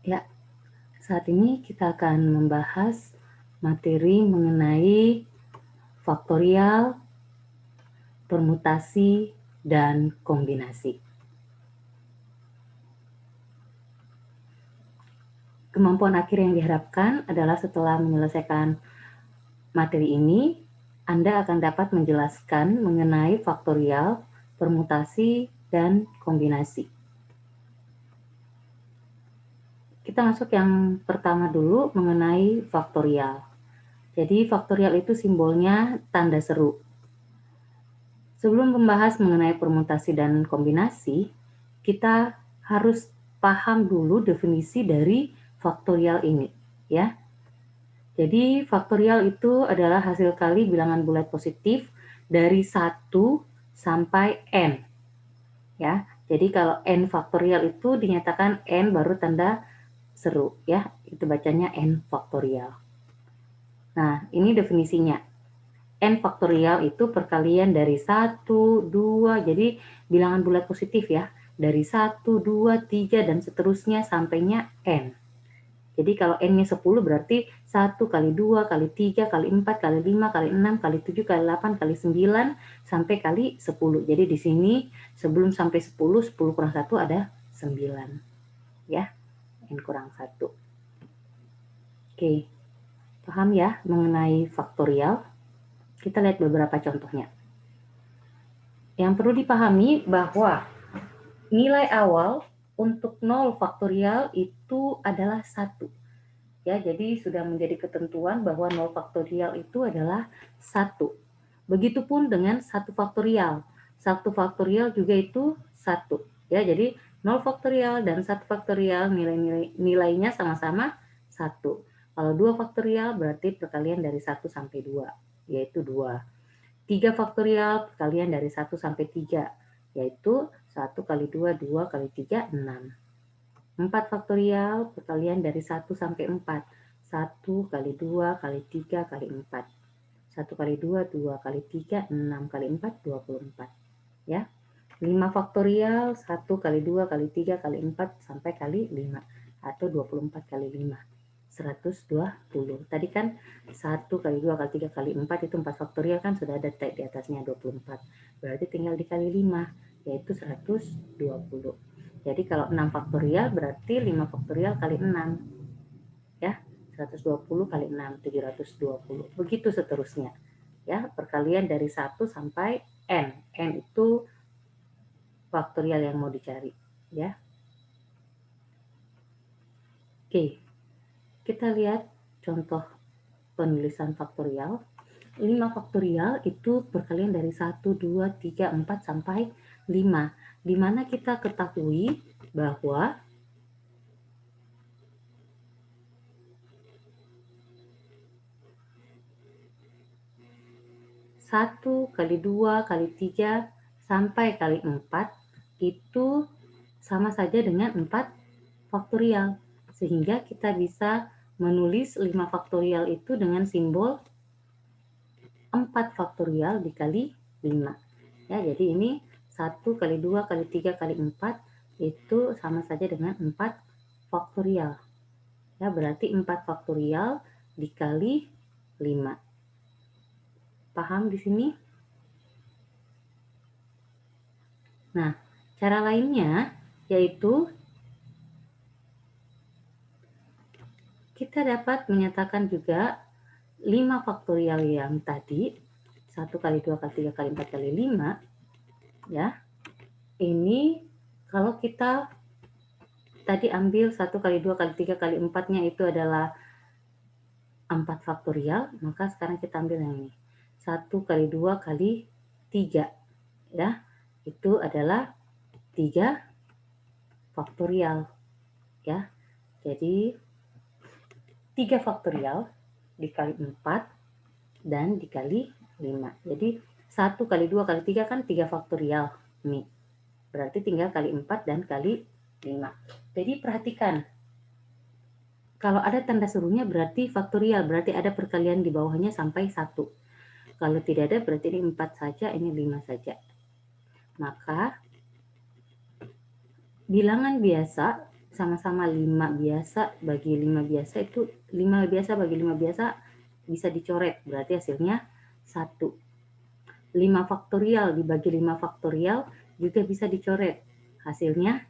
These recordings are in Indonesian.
Ya, saat ini kita akan membahas materi mengenai faktorial, permutasi, dan kombinasi. Kemampuan akhir yang diharapkan adalah setelah menyelesaikan materi ini, Anda akan dapat menjelaskan mengenai faktorial, permutasi, dan kombinasi. Kita masuk yang pertama dulu mengenai faktorial. Jadi faktorial itu simbolnya tanda seru. Sebelum membahas mengenai permutasi dan kombinasi, kita harus paham dulu definisi dari faktorial ini, ya. Jadi faktorial itu adalah hasil kali bilangan bulat positif dari 1 sampai n, ya. Jadi kalau n faktorial itu dinyatakan n baru tanda seru, ya. Itu bacanya n faktorial. Nah, ini definisinya. N faktorial itu perkalian dari 1, 2, jadi bilangan bulat positif ya. Dari 1, 2, 3, dan seterusnya sampainya N. Jadi kalau N-nya 10 berarti 1 kali 2 kali 3 kali 4 kali 5 kali 6 kali 7 kali 8 kali 9 sampai kali 10. Jadi di sini sebelum sampai 10, 10 kurang 1 ada 9. Ya, N kurang 1. Oke, paham ya mengenai faktorial? Kita lihat beberapa contohnya. Yang perlu dipahami bahwa nilai awal untuk 0 faktorial itu adalah 1. Ya, jadi sudah menjadi ketentuan bahwa 0 faktorial itu adalah 1. Begitupun dengan 1 faktorial. 1 faktorial juga itu 1. Ya, jadi 0 faktorial dan 1 faktorial nilainya sama-sama 1. Kalau 2 faktorial berarti perkalian dari 1 sampai 2, yaitu 2. 3 faktorial perkalian dari 1 sampai 3, yaitu 1 kali 2, 2 kali 3, 6. 4 faktorial perkalian dari 1 sampai 4, 1 kali 2 kali 3 kali 4. 1 kali 2, 2 kali 3, 6 kali 4, 24. Ya. 5 faktorial, 1 kali 2 kali 3 kali 4 sampai kali 5, atau 24 kali 5. 120. Tadi kan 1 kali 2 kali 3 kali 4 itu 4 faktorial kan sudah ada di atasnya 24. Berarti tinggal dikali 5, yaitu 120. Jadi kalau 6 faktorial berarti 5 faktorial kali 6. Ya, 120 kali 6, 720. Begitu seterusnya. Ya, perkalian dari 1 sampai n. N itu faktorial yang mau dicari, ya. Oke. Kita lihat contoh penulisan faktorial. 5 faktorial itu perkalian dari 1, 2, 3, 4, sampai 5. Di mana kita ketahui bahwa 1 kali 2 kali 3 sampai kali 4 itu sama saja dengan 4 faktorial. Sehingga kita bisa menulis 5 faktorial itu dengan simbol 4 faktorial dikali 5. Ya, jadi ini 1 kali 2 kali 3 kali 4 itu sama saja dengan 4 faktorial. Ya, berarti 4 faktorial dikali 5. Paham di sini? Nah, cara lainnya yaitu kita dapat menyatakan juga 5 faktorial yang tadi, 1 kali 2 kali 3 kali 4 kali 5, ya. Ini kalau kita tadi ambil 1 kali 2 kali 3 kali 4-nya itu adalah 4 faktorial, maka sekarang kita ambil yang ini. 1 kali 2 kali 3, ya. Itu adalah 3 faktorial, ya. Jadi 3 faktorial dikali 4 dan dikali 5. Jadi 1 kali 2 kali 3 kan 3 faktorial nih. Berarti tinggal kali 4 dan kali 5. Jadi perhatikan, kalau ada tanda serunya berarti faktorial, berarti ada perkalian di bawahnya sampai 1. Kalau tidak ada berarti ini 4 saja, ini 5 saja. Maka bilangan biasa sama-sama 5 biasa bagi 5 biasa itu 5 biasa bagi 5 biasa bisa dicoret, berarti hasilnya 1. 5 faktorial dibagi 5 faktorial juga bisa dicoret, hasilnya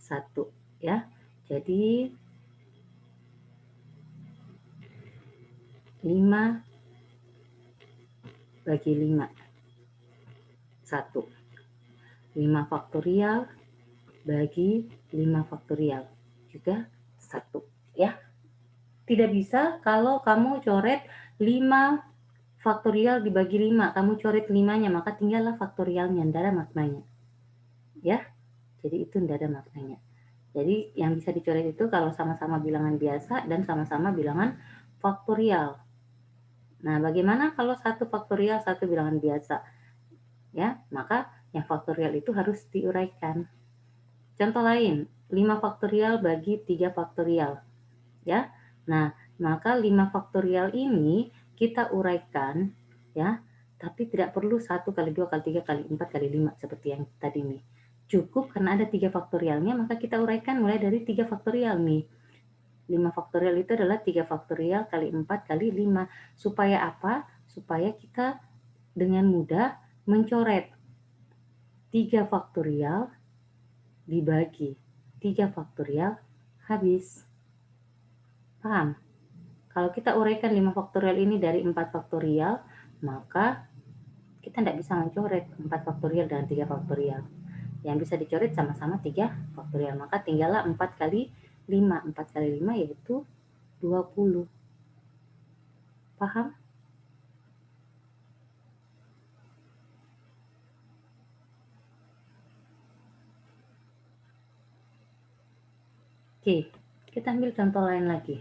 1 ya. Jadi 5 bagi 5 1. 5 faktorial bagi 5 faktorial juga 1 ya. Tidak bisa kalau kamu coret 5 faktorial dibagi 5, kamu coret 5-nya, maka tinggallah faktorialnya, tidak ada maknanya. Ya, jadi itu tidak ada maknanya. Jadi yang bisa dicoret itu kalau sama-sama bilangan biasa dan sama-sama bilangan faktorial. Nah, bagaimana kalau satu faktorial, satu bilangan biasa? Ya, maka yang faktorial itu harus diuraikan. Contoh lain, 5 faktorial bagi 3 faktorial. Ya, nah, maka 5 faktorial ini kita uraikan ya, tapi tidak perlu 1 kali 2 kali 3 kali 4 kali 5 seperti yang tadi nih. Cukup karena ada 3 faktorialnya, maka kita uraikan mulai dari 3 faktorial nih. 5 faktorial itu adalah 3 faktorial kali 4 kali 5. Supaya apa? Supaya kita dengan mudah mencoret 3 faktorial dibagi 3 faktorial habis. Paham? Kalau kita uraikan 5 faktorial ini dari 4 faktorial, maka kita tidak bisa mencoret 4 faktorial dan 3 faktorial. Yang bisa dicoret sama-sama 3 faktorial. Maka tinggallah 4 kali 5. 4 kali 5 yaitu 20. Paham? Oke, kita ambil contoh lain lagi.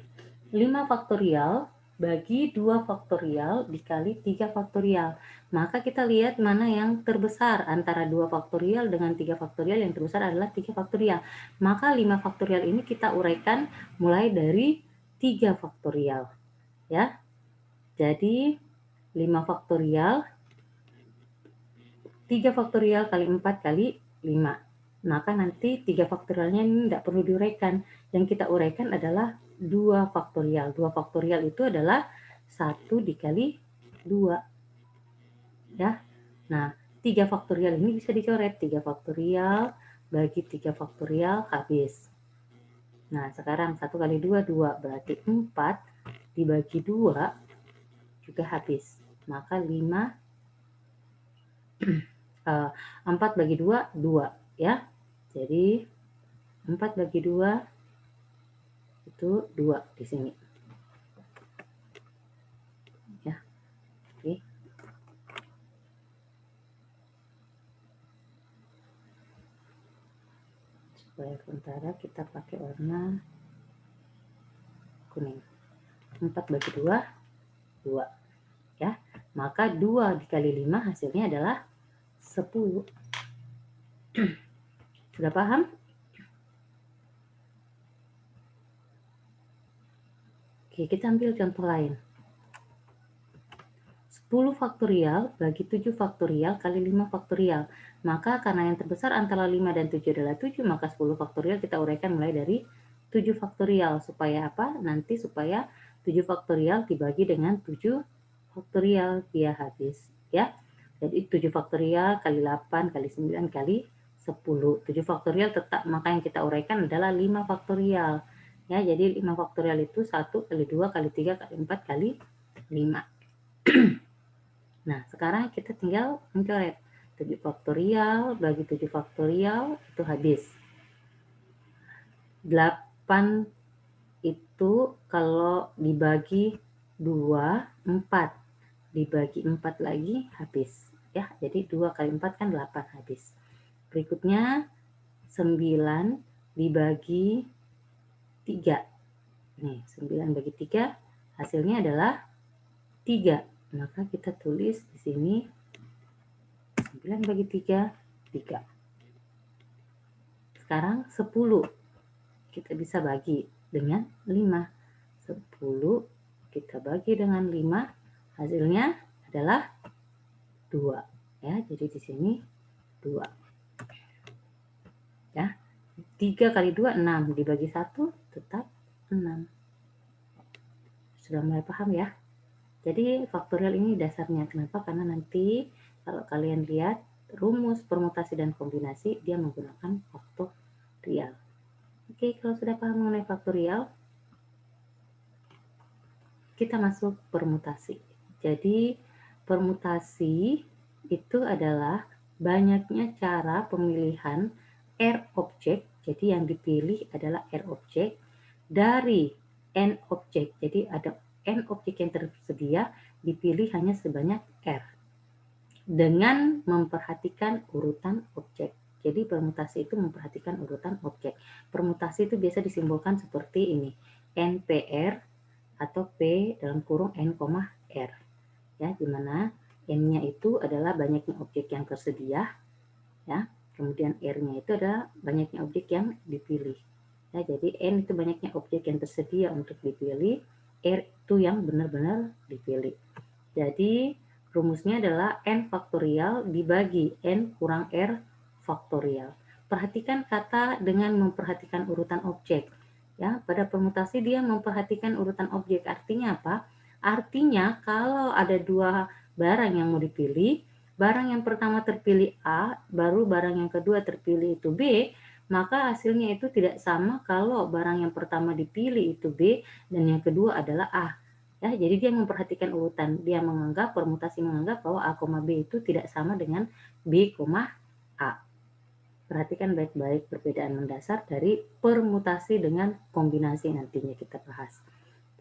5 faktorial bagi 2 faktorial dikali 3 faktorial. Maka kita lihat mana yang terbesar antara 2 faktorial dengan 3 faktorial. Yang terbesar adalah 3 faktorial. Maka 5 faktorial ini kita uraikan mulai dari 3 faktorial. Ya. Jadi 5 faktorial 3 faktorial kali 4 kali 5. Maka nanti 3 faktorialnya ini tidak perlu diuraikan. Yang kita uraikan adalah 2 faktorial. 2 faktorial itu adalah 1 dikali 2. Ya. Nah, 3 faktorial ini bisa dicoret. 3 faktorial bagi 3 faktorial habis. Nah, sekarang 1 kali 2, 2. Berarti 4 dibagi 2 juga habis. Maka 5, 4 bagi 2, 2. Ya. Jadi 4 bagi 2 itu 2 di sini. Ya. Oke. Supaya sementara kita pakai warna kuning. 4 bagi 2, 2. Ya. Maka 2 dikali 5 hasilnya adalah 10. Sudah paham? Oke, kita ambil contoh lain. 10 faktorial bagi 7 faktorial kali 5 faktorial. Maka karena yang terbesar antara 5 dan 7 adalah 7, maka 10 faktorial kita uraikan mulai dari 7 faktorial. Supaya apa? Nanti supaya 7 faktorial dibagi dengan 7 faktorial, dia habis. Ya. Jadi 7 faktorial kali 8 kali 9 kali 10. 7 faktorial tetap, maka yang kita uraikan adalah 5 faktorial. Ya, jadi 5 faktorial itu 1 kali 2 kali 3 kali 4 kali 5. Nah, sekarang kita tinggal mencoret 7 faktorial bagi 7 faktorial itu habis. 8 itu kalau dibagi 2, 4. Dibagi 4 lagi habis. Ya, jadi 2 kali 4 kan 8 habis. Berikutnya 9 dibagi 3. Nih, 9 bagi 3 hasilnya adalah 3. Maka kita tulis di sini 9 bagi 3, 3. Sekarang 10 kita bisa bagi dengan 5. 10 kita bagi dengan 5, hasilnya adalah 2. Ya, jadi di sini 2. Ya. 3 kali 2, 6. Dibagi 1, tetap 6. Sudah mulai paham ya? Jadi faktorial ini dasarnya. Kenapa? Karena nanti kalau kalian lihat rumus permutasi dan kombinasi, dia menggunakan faktorial. Oke, kalau sudah paham mengenai faktorial, kita masuk permutasi. Jadi permutasi itu adalah banyaknya cara pemilihan R objek. Jadi yang dipilih adalah R objek dari N objek. Jadi ada N objek yang tersedia, dipilih hanya sebanyak R dengan memperhatikan urutan objek. Jadi permutasi itu memperhatikan urutan objek. Permutasi itu biasa disimbolkan seperti ini, NPR atau P dalam kurung N, R. Ya, di mana N-nya itu adalah banyaknya objek yang tersedia, ya. Kemudian R-nya itu adalah banyaknya objek yang dipilih. Ya, jadi N itu banyaknya objek yang tersedia untuk dipilih, R itu yang benar-benar dipilih. Jadi rumusnya adalah N faktorial dibagi N kurang R faktorial. Perhatikan kata dengan memperhatikan urutan objek. Ya, pada permutasi dia memperhatikan urutan objek. Artinya apa? Artinya kalau ada dua barang yang mau dipilih, barang yang pertama terpilih A, baru barang yang kedua terpilih itu B, maka hasilnya itu tidak sama kalau barang yang pertama dipilih itu B dan yang kedua adalah A. Ya, jadi dia memperhatikan urutan. Dia menganggap, permutasi menganggap bahwa A, B itu tidak sama dengan B, A. Perhatikan baik-baik perbedaan mendasar dari permutasi dengan kombinasi nantinya kita bahas.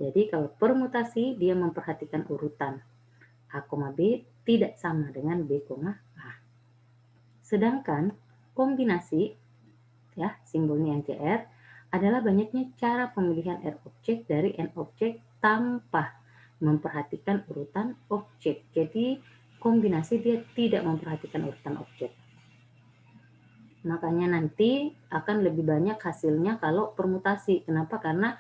Jadi kalau permutasi dia memperhatikan urutan A, B tidak sama dengan B, A. Sedangkan kombinasi, ya simbolnya NCR, adalah banyaknya cara pemilihan R objek dari N objek tanpa memperhatikan urutan objek. Jadi kombinasi dia tidak memperhatikan urutan objek. Makanya nanti akan lebih banyak hasilnya kalau permutasi. Kenapa? Karena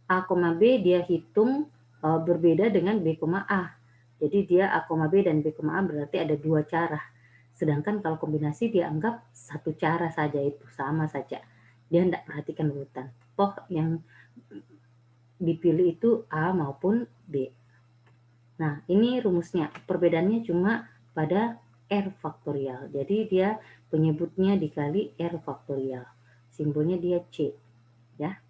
A, B dia hitung berbeda dengan B, A. Jadi dia A, B dan B, A berarti ada dua cara. Sedangkan kalau kombinasi dia anggap satu cara saja, itu sama saja. Dia tidak perhatikan urutan. Toh yang dipilih itu A maupun B. Nah, ini rumusnya. Perbedaannya cuma pada R faktorial. Jadi dia penyebutnya dikali R faktorial. Simbolnya dia C. Ya.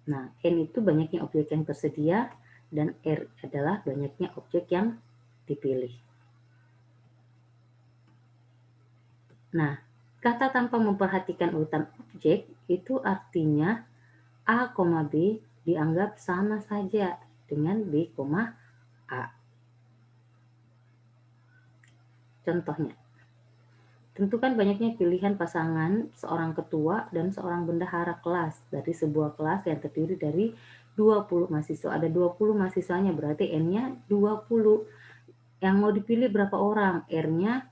Nah, N itu banyaknya objek yang tersedia dan R adalah banyaknya objek yang dipilih. Nah, kata tanpa memperhatikan urutan objek itu artinya A, B dianggap sama saja dengan B, A. Contohnya, tentukan banyaknya pilihan pasangan seorang ketua dan seorang bendahara kelas dari sebuah kelas yang terdiri dari 20 mahasiswa. Ada 20 mahasiswanya, berarti N-nya 20. Yang mau dipilih berapa orang? R-nya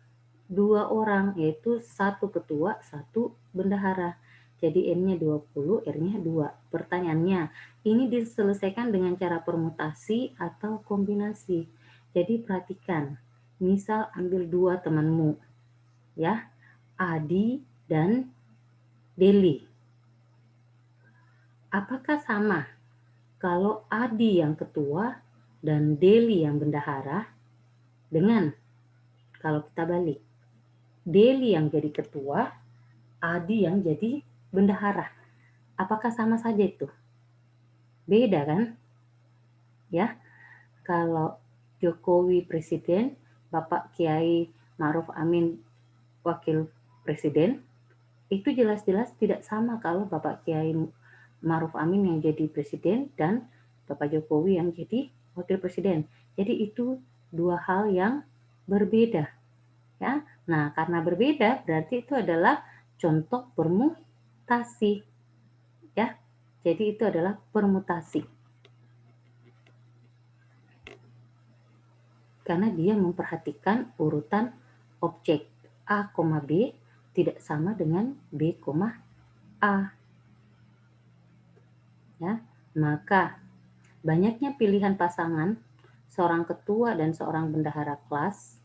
2 orang, yaitu satu ketua, satu bendahara. Jadi N-nya 20, R-nya 2. Pertanyaannya, ini diselesaikan dengan cara permutasi atau kombinasi. Jadi perhatikan, misal ambil dua temanmu, ya, Adi dan Deli. Apakah sama kalau Adi yang ketua dan Deli yang bendahara dengan kalau kita balik, Deli yang jadi ketua, Adi yang jadi bendahara? Apakah sama saja itu? Beda kan? Ya, kalau Jokowi presiden, Bapak Kiai Ma'ruf Amin wakil presiden, itu jelas-jelas tidak sama kalau Bapak Kiai Ma'ruf Amin yang jadi presiden dan Bapak Jokowi yang jadi wakil presiden. Jadi itu dua hal yang berbeda. Ya. Nah, karena berbeda berarti itu adalah contoh permutasi. Ya. Jadi itu adalah permutasi. Karena dia memperhatikan urutan objek A, B tidak sama dengan B, A. Ya, maka banyaknya pilihan pasangan seorang ketua dan seorang bendahara kelas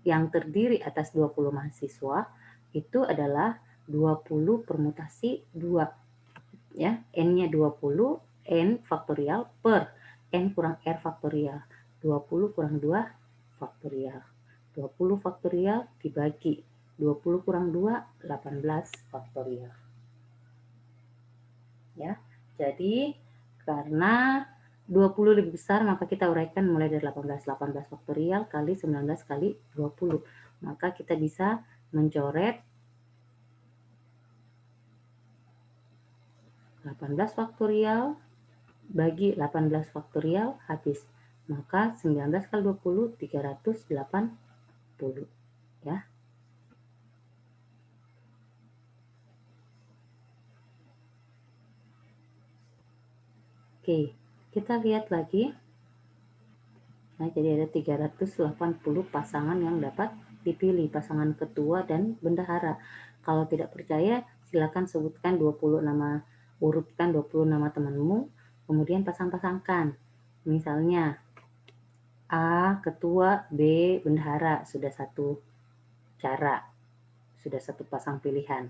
yang terdiri atas 20 mahasiswa itu adalah 20 permutasi 2. Ya, N-nya 20, N faktorial per N kurang R faktorial. 20 kurang 2 faktorial. 20 faktorial dibagi 20 kurang 2, 18 faktorial. Ya, jadi karena 20 lebih besar, maka kita uraikan mulai dari 18 faktorial kali 19 kali 20. Maka kita bisa mencoret 18 faktorial bagi 18 faktorial habis. Maka 19 kali 20, 380. Ya. Oke, kita lihat lagi. Nah, jadi ada 380 pasangan yang dapat dipilih, pasangan ketua dan bendahara. Kalau tidak percaya, silakan sebutkan 20 nama, urutkan 20 nama temanmu, kemudian pasang-pasangkan. Misalnya, A ketua, B bendahara, sudah satu cara, sudah satu pasang pilihan.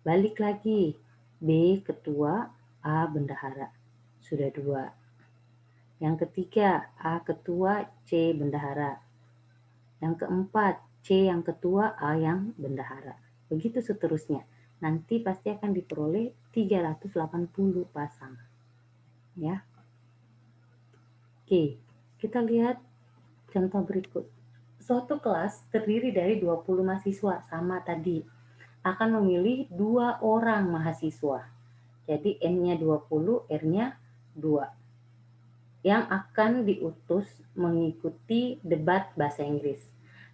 Balik lagi, B ketua, A bendahara, sudah dua. Yang ketiga, A ketua, C bendahara. Yang keempat, C yang ketua, A yang bendahara. Begitu seterusnya. Nanti pasti akan diperoleh 380 pasang. Ya. Oke, kita lihat contoh berikut. Suatu kelas terdiri dari 20 mahasiswa, sama tadi. Akan memilih 2 orang mahasiswa. Jadi N-nya 20, R-nya 2. Yang akan diutus mengikuti debat bahasa Inggris.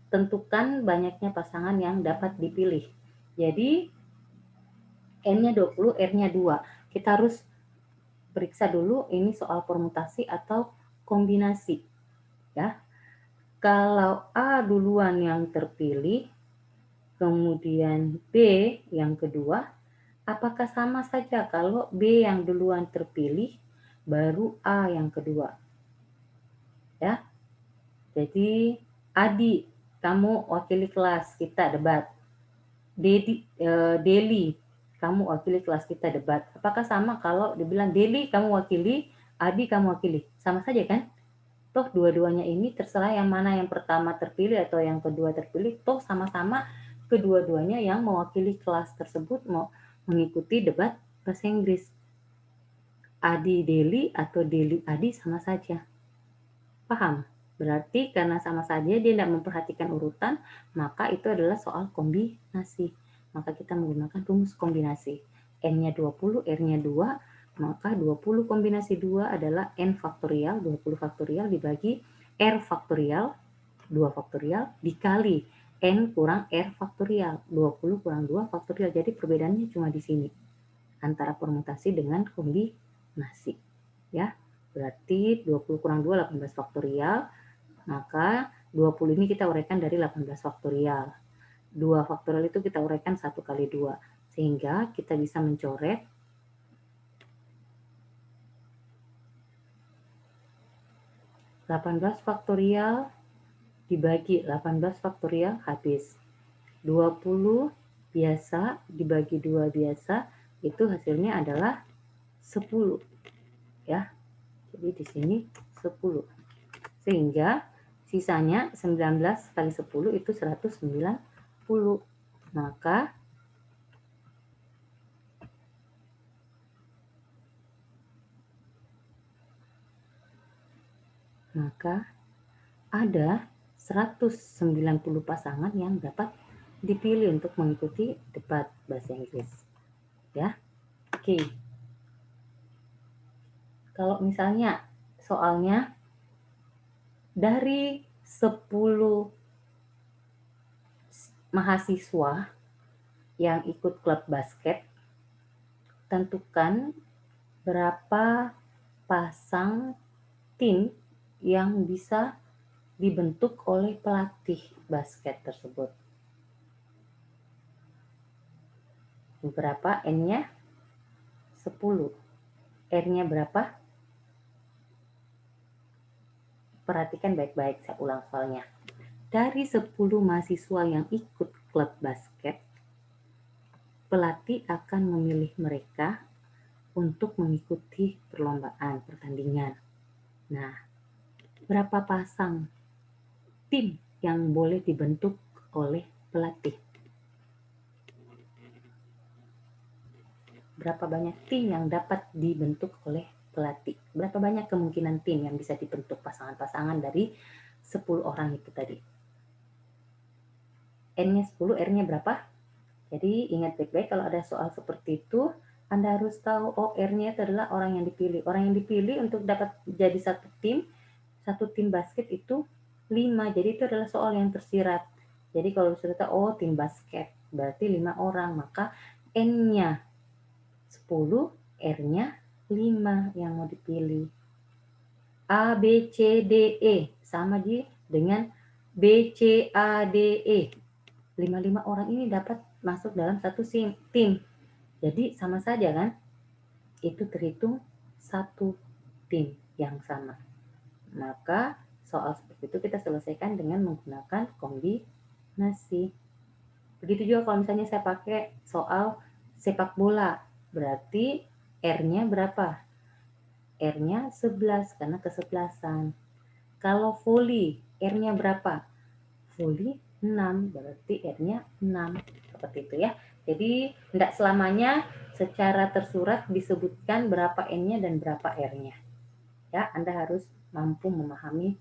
Tentukan banyaknya pasangan yang dapat dipilih. Jadi N-nya 20, R-nya 2. Kita harus periksa dulu ini soal permutasi atau kombinasi. Ya. Kalau A duluan yang terpilih, kemudian B yang kedua, apakah sama saja kalau B yang duluan terpilih, baru A yang kedua? Ya. Jadi Adi, kamu wakili kelas kita debat. Deli, kamu wakili kelas kita debat. Apakah sama kalau dibilang Deli kamu wakili, Adi kamu wakili? Sama saja kan? Toh dua-duanya ini terserah yang mana yang pertama terpilih atau yang kedua terpilih, toh sama-sama kedua-duanya yang mewakili kelas tersebut mau mengikuti debat bahasa Inggris. Adi Deli atau Deli Adi sama saja. Paham? Berarti karena sama saja dia tidak memperhatikan urutan, maka itu adalah soal kombinasi. Maka kita menggunakan rumus kombinasi. N-nya 20, R-nya 2, maka 20 kombinasi 2 adalah N faktorial, 20 faktorial dibagi R faktorial, 2 faktorial dikali N kurang R faktorial, 20 kurang 2 faktorial. Jadi perbedaannya cuma di sini, antara permutasi dengan kombinasi. Ya, berarti 20 kurang 2, 18 faktorial. Maka 20 ini kita uraikan dari 18 faktorial. 2 faktorial itu kita uraikan 1 kali 2. Sehingga kita bisa mencoret 18 faktorial dibagi 18 faktorial habis. 20 biasa dibagi 2 biasa, itu hasilnya adalah 10. Ya. Jadi di sini 10. Sehingga sisanya 19 kali 10 itu 190. Maka ada 190 pasangan yang dapat dipilih untuk mengikuti debat bahasa Inggris. Ya. Oke. Kalau misalnya soalnya dari 10 mahasiswa yang ikut klub basket, tentukan berapa pasang tim yang bisa dibentuk oleh pelatih basket tersebut. Berapa N-nya? 10. R-nya berapa? Perhatikan baik-baik, saya ulang soalnya. Dari 10 mahasiswa yang ikut klub basket, pelatih akan memilih mereka untuk mengikuti pertandingan. Nah, berapa pasang tim yang boleh dibentuk oleh pelatih? Berapa banyak tim yang dapat dibentuk oleh pelatih? Berapa banyak kemungkinan tim yang bisa dibentuk pasangan-pasangan dari 10 orang itu tadi? N-nya 10, R-nya berapa? Jadi ingat baik-baik kalau ada soal seperti itu, Anda harus tahu, oh R-nya itu adalah orang yang dipilih. Orang yang dipilih untuk dapat jadi satu tim basket itu 5. Jadi itu adalah soal yang tersirat. Jadi kalau sudah tahu, oh tim basket, berarti 5 orang, maka N-nya 10, R-nya 5 yang mau dipilih. A, B, C, D, E. Sama dengan B, C, A, D, E. 5 orang ini dapat masuk dalam satu tim. Jadi sama saja kan? Itu terhitung satu tim yang sama. Maka soal seperti itu kita selesaikan dengan menggunakan kombinasi. Begitu juga kalau misalnya saya pakai soal sepak bola. Berarti R-nya berapa? R-nya 11 karena kesebelasan. Kalau voli, R-nya berapa? Voli 6, berarti R-nya 6. Seperti itu ya. Jadi tidak selamanya secara tersurat disebutkan berapa N-nya dan berapa R-nya. Ya, Anda harus mampu memahami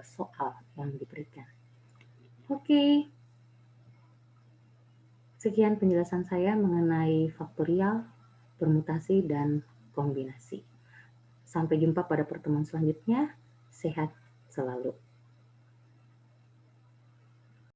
soal yang diberikan. Oke. Sekian penjelasan saya mengenai faktorial, permutasi, dan kombinasi. Sampai jumpa pada pertemuan selanjutnya. Sehat selalu.